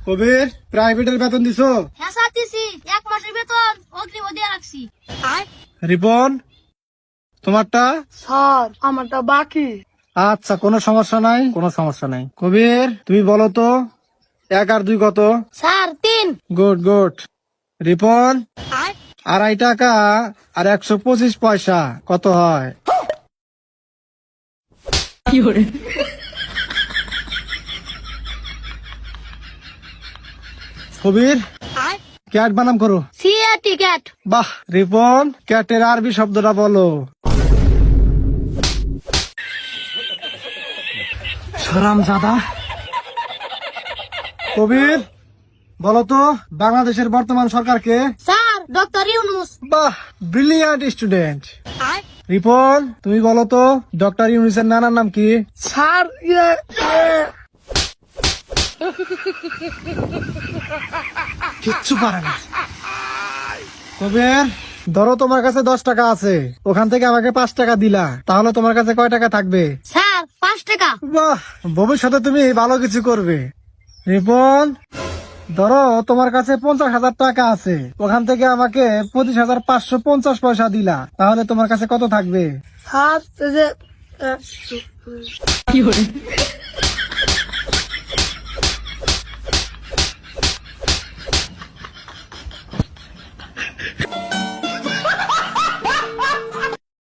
কবির, প্রাইভেটের বেতন দিছো? হ্যাঁ স্যার দিছি, 1 মাসের বেতন অগ্রিম দিয়ে রাখছি। রিপন, তোমারটা? স্যার আমারটা বাকি। আচ্ছা, কোনো সমস্যা নাই, কোনো সমস্যা নাই। কবির, তুমি বলো তো 1 আর 2 কত? স্যার 3। Good good. রিপন, 2.5 টাকা আর 125 পয়সা কত হয়? কবির, ক্যাট বানাম করো। টিকেট। বাহ রিপন, ক্যাটের আরবি শব্দটা বলো। হারামজাদা। কবির, বলো তো বাংলাদেশের বর্তমান সরকারকে? Sir doctor Yunus. বাহ, ব্রিলিয়ান্ট স্টুডেন্ট। রিপন, তুমি বলো তো ডক্টর ইউনুসের নানার নাম কি? স্যার কিচ্ছু পারে না। কবির, ধরো তোমার কাছে 10 টাকা আছে, ওখান থেকে আমাকে 5 টাকা দিলা, তাহলে তোমার কাছে কয় টাকা থাকবে? স্যার 5 টাকা। বাহ, ভবিষ্যতে তুমি ভালো কিছু করবে। রিপন, ধরো তোমার কাছে 50,000 টাকা আছে, ওখান থেকে আমাকে 25,550 পয়সা দিলা, তাহলে তোমার কাছে কত থাকবে? স্যার